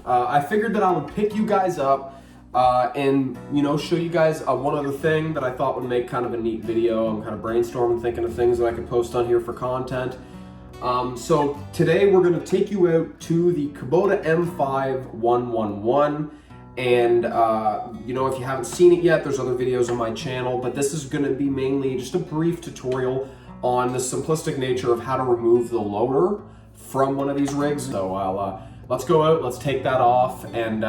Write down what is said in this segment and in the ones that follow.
I figured that I would pick you guys up and show you guys one other thing that I thought would make kind of a neat video. I'm kind of brainstorming, thinking of things that I could post on here for content. So today we're going to take you out to the Kubota M5 111, and if you haven't seen it yet, there's other videos on my channel, but this is going to be mainly just a brief tutorial on the simplistic nature of how to remove the loader from one of these rigs. So let's go out, let's take that off, and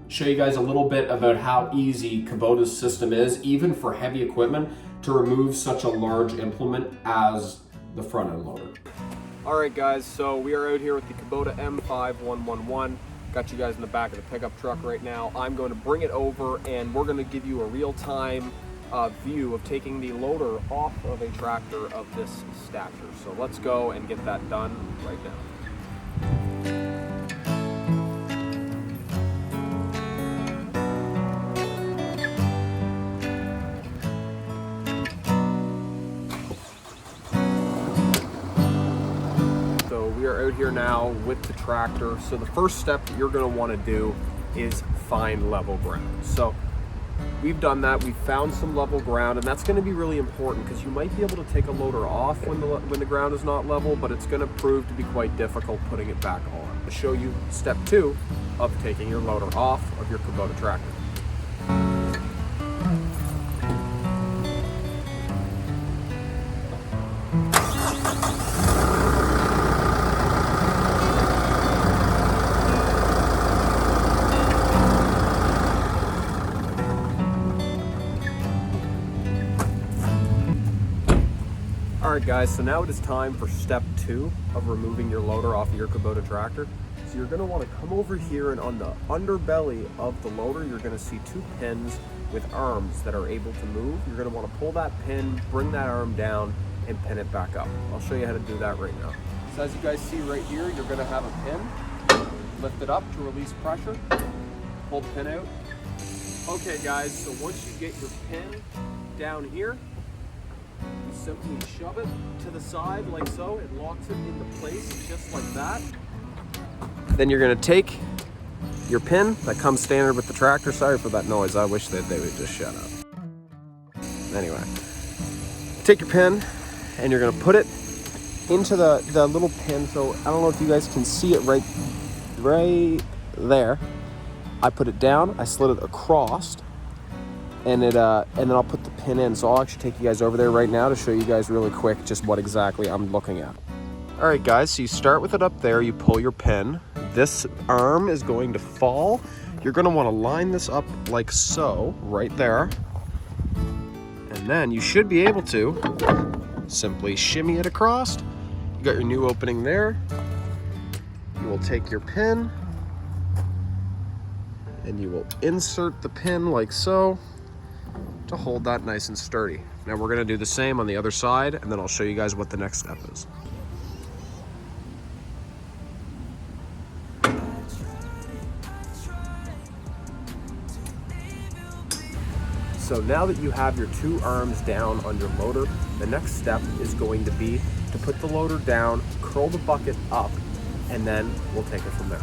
show you guys a little bit about how easy Kubota's system is, even for heavy equipment, to remove such a large implement as the front end loader. All right guys, so we are out here with the Kubota M5 111. Got you guys in the back of the pickup truck right now. I'm going to bring it over and we're going to give you a real-time view of taking the loader off of a tractor of this stature. So let's go and get that done right now. We are out here now with the tractor. So the first step that you're going to want to do is find level ground. So we've done that. We've found some level ground, and that's going to be really important because you might be able to take a loader off when the ground is not level, but it's going to prove to be quite difficult putting it back on. To show you step 2 of taking your loader off of your Kubota tractor. Alright guys, so now it is time for step 2 of removing your loader off of your Kubota tractor. So you're going to want to come over here, and on the underbelly of the loader you're going to see 2 pins with arms that are able to move. You're going to want to pull that pin, bring that arm down, and pin it back up. I'll show you how to do that right now. So as you guys see right here, you're going to have a pin. Lift it up to release pressure. Pull the pin out. Okay guys, so once you get your pin down here, you simply shove it to the side like so. It locks it into place just like that. Then you're going to take your pin that comes standard with the tractor. Sorry for that noise. I wish that they would just shut up. Anyway, take your pin and you're going to put it into the little pin. So I don't know if you guys can see it right there. I put it down. I slid it across. And then I'll put the pin in. So I'll actually take you guys over there right now to show you guys really quick just what exactly I'm looking at. All right guys, so you start with it up there, you pull your pin. This arm is going to fall. You're gonna wanna line this up like so, right there. And then you should be able to simply shimmy it across. You got your new opening there. You will take your pin and you will insert the pin like so, to hold that nice and sturdy. Now we're gonna do the same on the other side, and then I'll show you guys what the next step is. So now that you have your 2 arms down on your loader, the next step is going to be to put the loader down, curl the bucket up, and then we'll take it from there.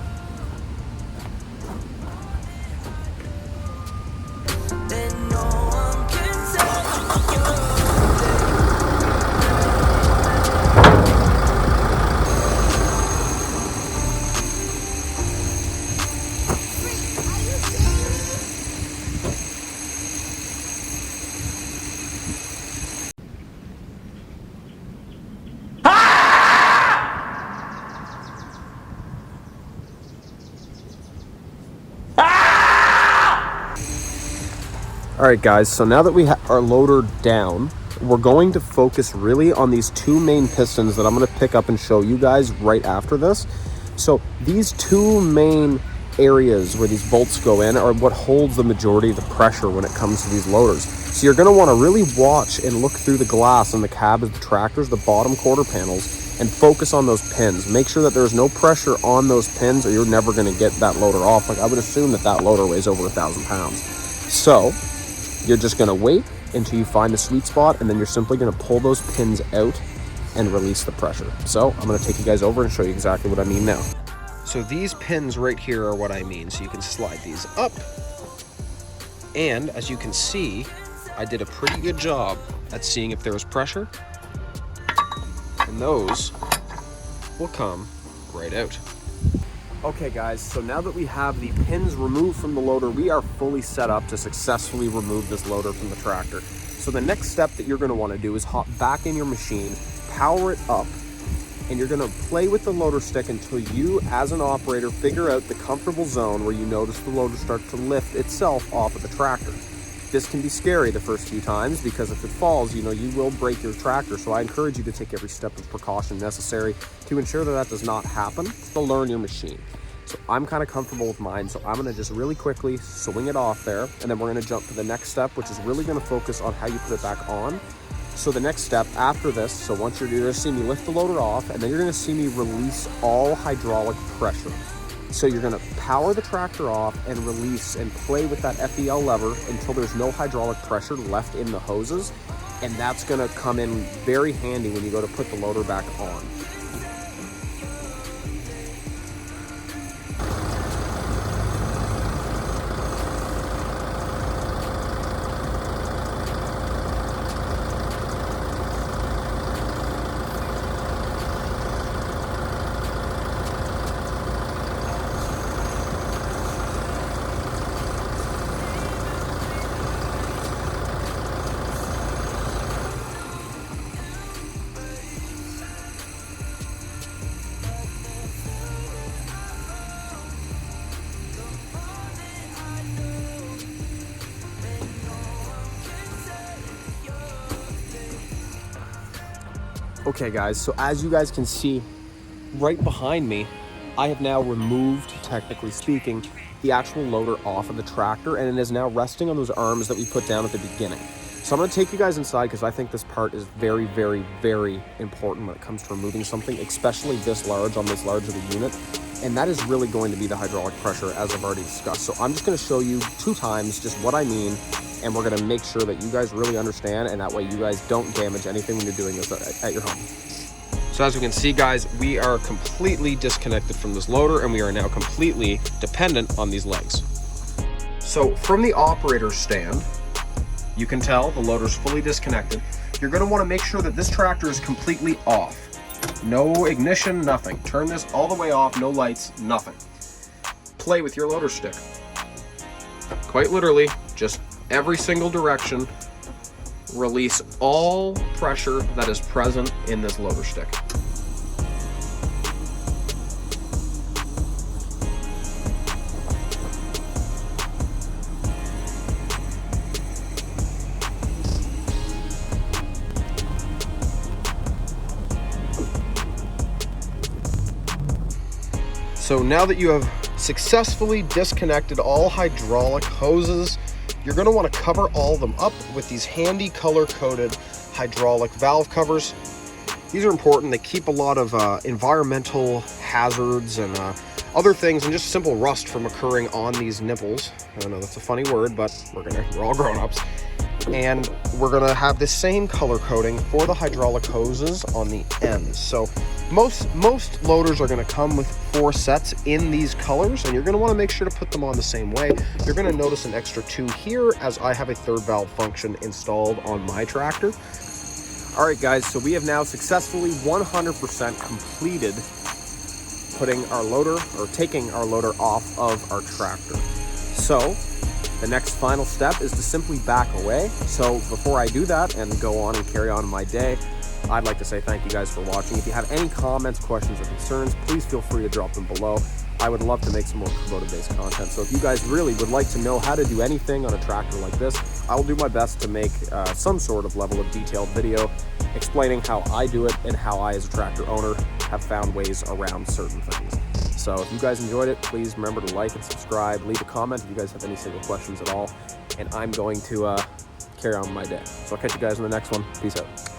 All right guys, so now that we have our loader down, we're going to focus really on these 2 main pistons that I'm going to pick up and show you guys right after this. So these 2 main areas where these bolts go in are what holds the majority of the pressure when it comes to these loaders. So you're going to want to really watch and look through the glass in the cab of the tractors, the bottom quarter panels, and focus on those pins. Make sure that there's no pressure on those pins or you're never going to get that loader off. Like I would assume that loader weighs over 1,000 pounds. So you're just going to wait until you find the sweet spot, and then you're simply going to pull those pins out and release the pressure. So I'm going to take you guys over and show you exactly what I mean now. So these pins right here are what I mean. So you can slide these up. And as you can see, I did a pretty good job at seeing if there was pressure. And those will come right out. Okay guys, so now that we have the pins removed from the loader, we are fully set up to successfully remove this loader from the tractor. So the next step that you're gonna wanna do is hop back in your machine, power it up, and you're gonna play with the loader stick until you, as an operator, figure out the comfortable zone where you notice the loader start to lift itself off of the tractor. This can be scary the first few times because if it falls, you will break your tractor. So I encourage you to take every step of precaution necessary to ensure that that does not happen, to learn your machine. So I'm kind of comfortable with mine, so I'm gonna just really quickly swing it off there, and then we're gonna jump to the next step, which is really gonna focus on how you put it back on. So the next step after this, so once you're gonna see me lift the loader off, and then you're gonna see me release all hydraulic pressure. So you're gonna power the tractor off and release and play with that FEL lever until there's no hydraulic pressure left in the hoses. And that's gonna come in very handy when you go to put the loader back on. Okay guys, so as you guys can see right behind me, I have now removed, technically speaking, the actual loader off of the tractor, and it is now resting on those arms that we put down at the beginning. So I'm gonna take you guys inside because I think this part is very, very, very important when it comes to removing something, especially this large on this large of a unit. And that is really going to be the hydraulic pressure, as I've already discussed. So I'm just gonna show you 2 times just what I mean, and we're gonna make sure that you guys really understand, and that way you guys don't damage anything when you're doing this at your home. So as we can see guys, we are completely disconnected from this loader, and we are now completely dependent on these legs. So from the operator's stand, you can tell the loader's fully disconnected. You're gonna wanna make sure that this tractor is completely off. No ignition, nothing. Turn this all the way off, no lights, nothing. Play with your loader stick. Quite literally, just every single direction. Release all pressure that is present in this loader stick. So now that you have successfully disconnected all hydraulic hoses, you're going to want to cover all of them up with these handy color-coded hydraulic valve covers. These are important. They keep a lot of environmental hazards and other things and just simple rust from occurring on these nipples. I know that's a funny word, but we're all grown-ups. And we're gonna have the same color coding for the hydraulic hoses on the ends. So most loaders are gonna come with 4 sets in these colors, and you're gonna wanna make sure to put them on the same way. You're gonna notice an extra 2 here, as I have a 3rd valve function installed on my tractor. All right guys, so we have now successfully 100% completed putting our loader, or taking our loader off of our tractor. So the next final step is to simply back away. So before I do that and go on and carry on my day, I'd like to say thank you guys for watching. If you have any comments, questions, or concerns, please feel free to drop them below. I would love to make some more Kubota-based content. So if you guys really would like to know how to do anything on a tractor like this, I will do my best to make some sort of level of detailed video explaining how I do it and how I, as a tractor owner, have found ways around certain things. So if you guys enjoyed it, please remember to like and subscribe. Leave a comment if you guys have any single questions at all. And I'm going to carry on with my day. So I'll catch you guys in the next one. Peace out.